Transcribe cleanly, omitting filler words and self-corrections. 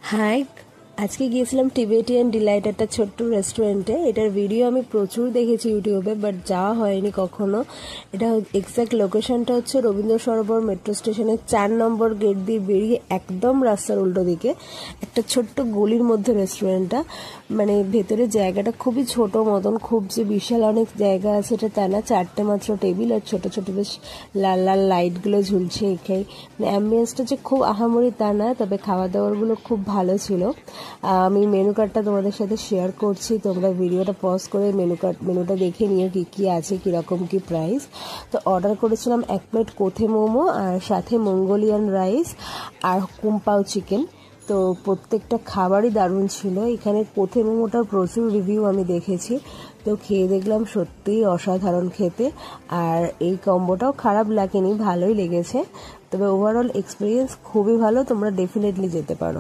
High, আজকে গিয়েছিলাম Tibetan Deloitte একটা ছোট্ট রেস্টুরেন্টে। এটার ভিডিও আমি প্রচুর দেখেছি ইউটিউবে, বাট যাওয়া হয়নি কখনো। এটা এক্স্যাক্ট লোকেশনটা হচ্ছে রবীন্দ্র সরোবর মেট্রো স্টেশনের 4 নম্বর গেট দিয়ে বেরিয়ে একদম রাস্তার উল্টো দিকে একটা ছোট্ট গলির মধ্যে রেস্টুরেন্টটা। মানে ভেতরে জায়গাটা খুবই ছোট মতন, খুব যে বিশাল অনেক জায়গা আছে এটা তা না। 4টে মাত্র টেবিল আর ছোট ছোট বেশ লাল লাল লাইটগুলো ঝুলছে এখানে। অ্যাম্বিয়েন্সটা যে খুব আহামরি তা না, তবে খাওয়া দাওয়ারগুলো খুব ভালো ছিল। আমি মেনু কার্ডটা তোমাদের সাথে শেয়ার করছি, তোমরা ভিডিওটা পজ করে মেনুটা দেখে নিও কি কি আছে, কীরকম কি প্রাইস। তো অর্ডার করেছিলাম 1 প্লেট কোথে মোমো আর সাথে মঙ্গোলিয়ান রাইস আর কুম্পাও চিকেন। তো প্রত্যেকটা খাবারই দারুণ ছিল। এখানে কোথে মোমোটার প্রচুর রিভিউ আমি দেখেছি, তো খেয়ে দেখলাম সত্যিই অসাধারণ খেতে। আর এই কম্বোটাও খারাপ লাগেনি, ভালোই লেগেছে। তবে ওভারঅল এক্সপিরিয়েন্স খুবই ভালো, তোমরা ডেফিনেটলি যেতে পারো।